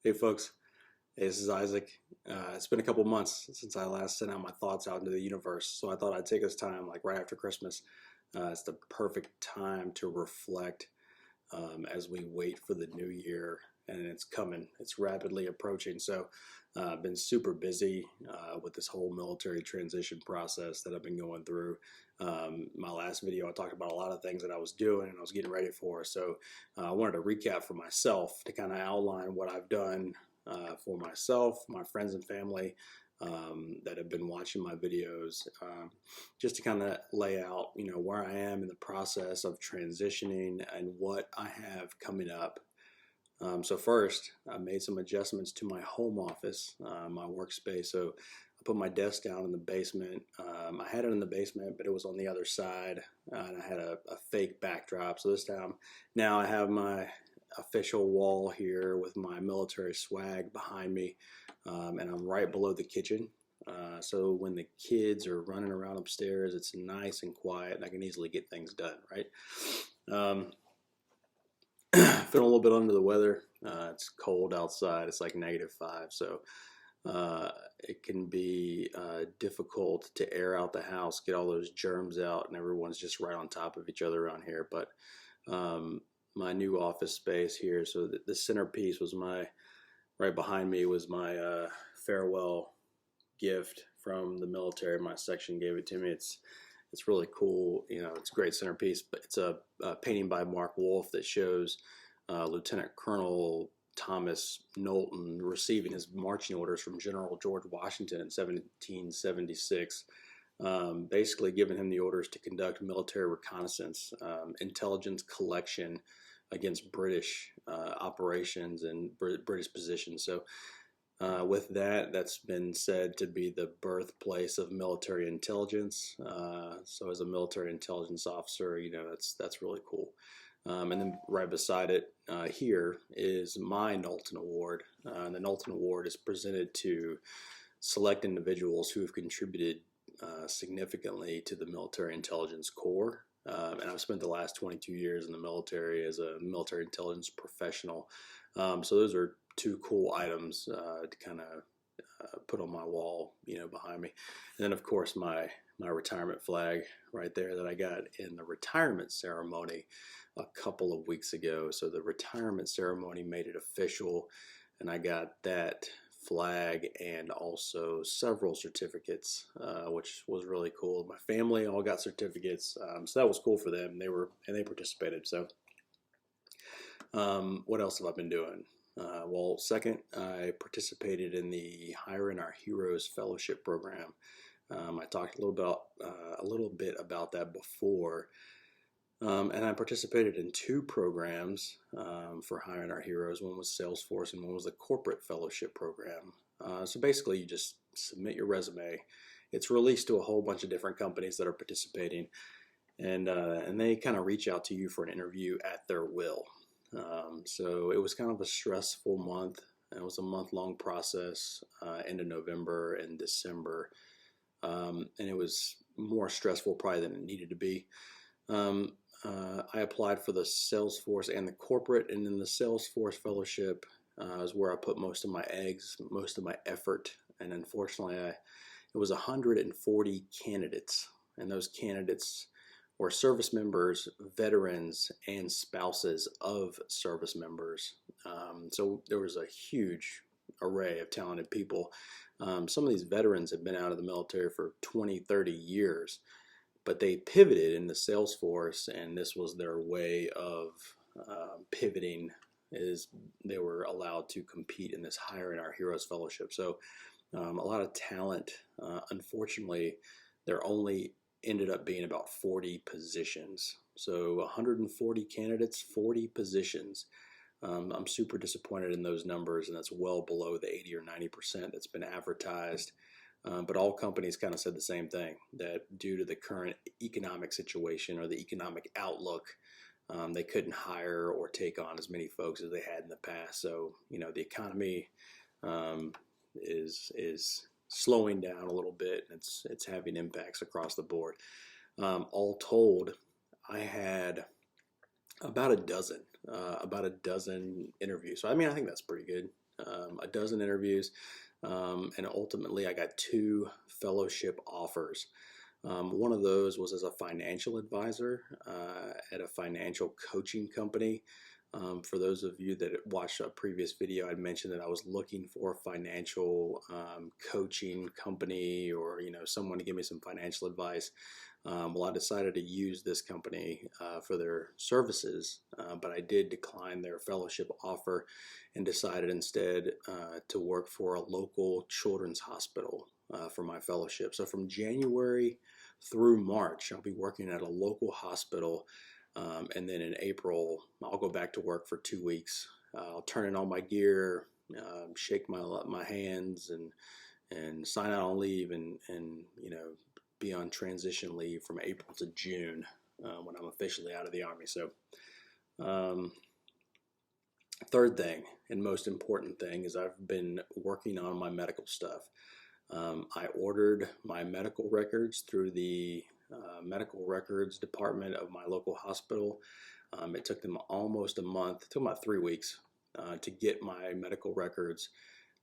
Hey folks, hey, this is Isaac. It's been a couple months since I last sent out my thoughts out into the universe, so I thought I'd take this time, like right after Christmas. It's the perfect time to reflect as we wait for the new year, and it's coming. It's rapidly approaching. So I've been super busy with this whole military transition process that I've been going through. My last video, I talked about a lot of things that I was doing and I was getting ready for. So I wanted to recap for myself to kind of outline what I've done for myself, my friends and family that have been watching my videos, just to kind of lay out, where I am in the process of transitioning and what I have coming up. So first, I made some adjustments to my home office, my workspace. So I put my desk down in the basement. I had it in the basement, but it was on the other side, and I had a fake backdrop. So this time, now I have my official wall here with my military swag behind me, and I'm right below the kitchen. So when the kids are running around upstairs, it's nice and quiet, and I can easily get things done, right? Feeling a little bit under the weather. It's cold outside. It's like -5, so it can be difficult to air out the house, get all those germs out, and everyone's just right on top of each other around here. But my new office space here, so the centerpiece was right behind me was my farewell gift from the military. My section gave it to me. It's really cool. It's a great centerpiece, but it's a painting by Mark Wolf that shows Lieutenant Colonel Thomas Knowlton receiving his marching orders from General George Washington in 1776, basically giving him the orders to conduct military reconnaissance, intelligence collection against British operations and British positions. So with that, that's been said to be the birthplace of military intelligence. So as a military intelligence officer, that's really cool. And then right beside it here is my Knowlton Award. The Knowlton Award is presented to select individuals who have contributed significantly to the military intelligence corps. And I've spent the last 22 years in the military as a military intelligence professional. So those are two cool items to kind of put on my wall, behind me. And then of course my retirement flag right there that I got in the retirement ceremony a couple of weeks ago. So the retirement ceremony made it official, and I got that flag and also several certificates, which was really cool. My family all got certificates, so that was cool for them. They participated. So what else have I been doing? Well, second, I participated in the Hiring Our Heroes Fellowship Program. I talked a little bit about that before, and I participated in two programs for Hiring Our Heroes. One was Salesforce, and one was the Corporate Fellowship Program. So basically, you just submit your resume. It's released to a whole bunch of different companies that are participating, and they kind of reach out to you for an interview at their will. So it was kind of a stressful month. It was a month-long process, end of November and December, and it was more stressful probably than it needed to be. I applied for the Salesforce and the corporate, and in the Salesforce fellowship is where I put most of my eggs, most of my effort, and unfortunately it was 140 candidates, and those candidates were service members, veterans, and spouses of service members. So there was a huge array of talented people. Some of these veterans had been out of the military for 20, 30 years, but they pivoted into Salesforce, and this was their way of pivoting, is they were allowed to compete in this Hiring Our Heroes Fellowship. So a lot of talent. Unfortunately, there only ended up being about 40 positions. So 140 candidates, 40 positions. I'm super disappointed in those numbers, and that's well below the 80 or 90% that's been advertised. But all companies kind of said the same thing, that due to the current economic situation or the economic outlook, they couldn't hire or take on as many folks as they had in the past. So, the economy is slowing down a little bit. It's having impacts across the board. All told, I had about a dozen interviews. So I think that's pretty good. a dozen interviews, and ultimately I got 2 fellowship offers. One of those was as a financial advisor at a financial coaching company. For those of you that watched a previous video, I'd mentioned that I was looking for a financial coaching company, or someone to give me some financial advice. Well, I decided to use this company for their services, but I did decline their fellowship offer and decided instead to work for a local children's hospital for my fellowship. So from January through March, I'll be working at a local hospital, and then in April, I'll go back to work for 2 weeks. I'll turn in all my gear, shake my hands, and sign out on leave, and be on transition leave from April to June when I'm officially out of the Army. So third thing, and most important thing, is I've been working on my medical stuff. I ordered my medical records through the medical records department of my local hospital. It took them almost a month, it took about 3 weeks to get my medical records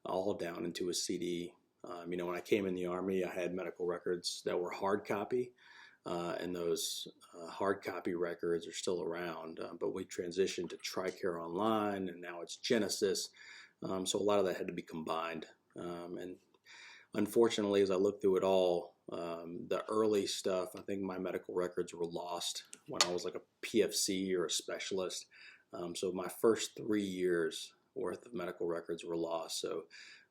all down into a CD. When I came in the Army, I had medical records that were hard copy, and those hard copy records are still around, but we transitioned to TRICARE Online, and now it's Genesis, so a lot of that had to be combined. And unfortunately, as I looked through it all, the early stuff, I think my medical records were lost when I was like a PFC or a specialist. So my first 3 years worth of medical records were lost. So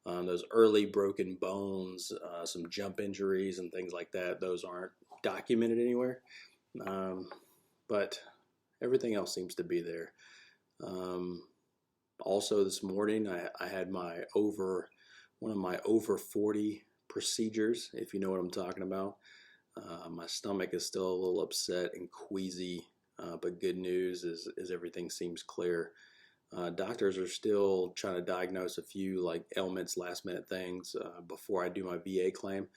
those early broken bones, some jump injuries and things like that, those aren't documented anywhere. But everything else seems to be there. Also this morning, I had one of my over 40 procedures, if you know what I'm talking about. My stomach is still a little upset and queasy, but good news is everything seems clear. Doctors are still trying to diagnose a few ailments, last minute things before I do my VA claim.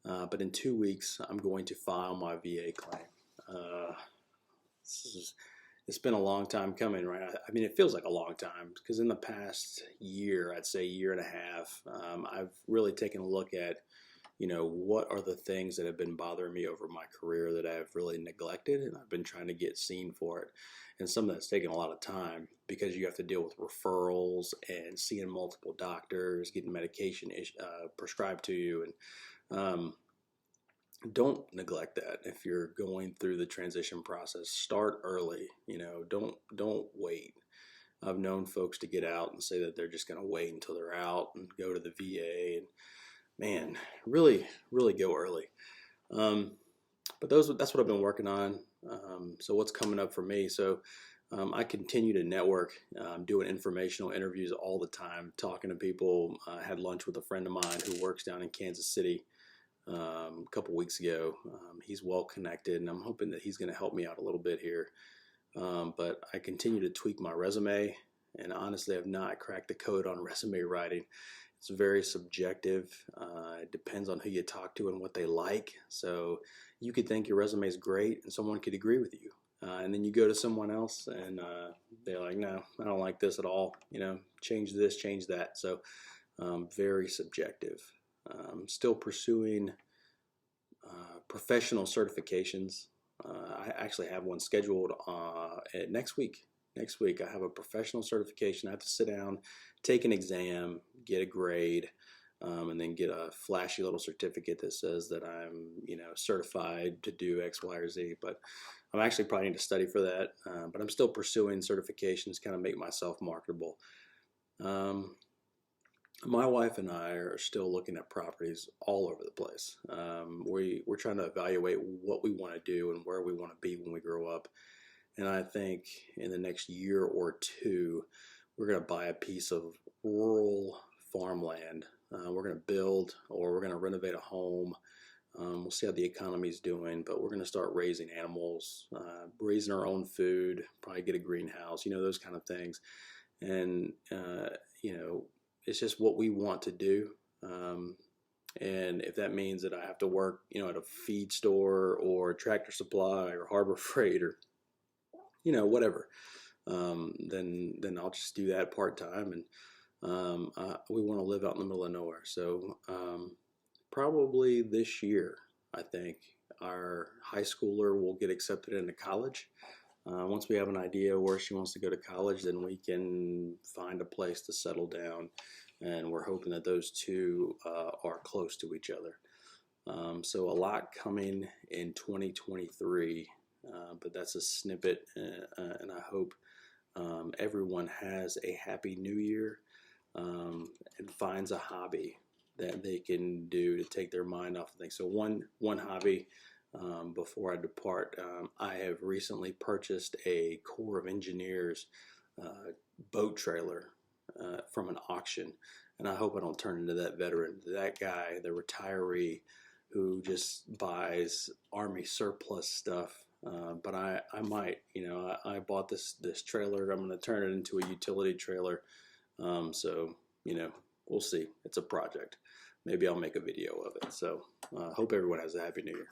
But in 2 weeks, I'm going to file my VA claim. It's been a long time coming, right? I mean, it feels like a long time because in the past year, I'd say year and a half, I've really taken a look at, what are the things that have been bothering me over my career that I've really neglected, and I've been trying to get seen for it. And some of that's taken a lot of time because you have to deal with referrals and seeing multiple doctors, getting medication prescribed to you, and don't neglect that. If you're going through the transition process, start early. Don't wait. I've known folks to get out and say that they're just going to wait until they're out and go to the VA, and man, really go early. But that's what I've been working on. So what's coming up for me? So I continue to network, doing informational interviews all the time, talking to people. I had lunch with a friend of mine who works down in Kansas City a couple weeks ago. He's well connected, and I'm hoping that he's going to help me out a little bit here. But I continue to tweak my resume, and honestly, I've not cracked the code on resume writing. It's very subjective. It depends on who you talk to and what they like. So you could think your resume is great, and someone could agree with you. And then you go to someone else, and they're like, no, I don't like this at all. Change this, change that. So very subjective. Still pursuing professional certifications. I actually have one scheduled next week. Next week, I have a professional certification. I have to sit down, take an exam, get a grade, and then get a flashy little certificate that says that I'm, certified to do X, Y, or Z. But I'm actually probably need to study for that. But I'm still pursuing certifications, kind of make myself marketable. My wife and I are still looking at properties all over the place. We're trying to evaluate what we want to do and where we want to be when we grow up. And I think in the next year or two, we're going to buy a piece of rural farmland. We're going to build, or we're going to renovate a home. We'll see how the economy is doing, but we're going to start raising animals, raising our own food, probably get a greenhouse, those kind of things. And, it's just what we want to do. And if that means that I have to work, at a feed store or Tractor Supply or Harbor Freight or, whatever, then I'll just do that part-time. And We want to live out in the middle of nowhere. So probably this year, I think our high schooler will get accepted into college. Once we have an idea where she wants to go to college, then we can find a place to settle down. And we're hoping that those two are close to each other. So a lot coming in 2023, but that's a snippet, and I hope everyone has a happy new year and finds a hobby that they can do to take their mind off of things. So one hobby before I depart, I have recently purchased a Corps of Engineers boat trailer from an auction, and I hope I don't turn into that veteran, that guy, the retiree who just buys Army surplus stuff. But I might, I bought this trailer. I'm going to turn it into a utility trailer. So, we'll see. It's a project. Maybe I'll make a video of it. So, hope everyone has a happy new year.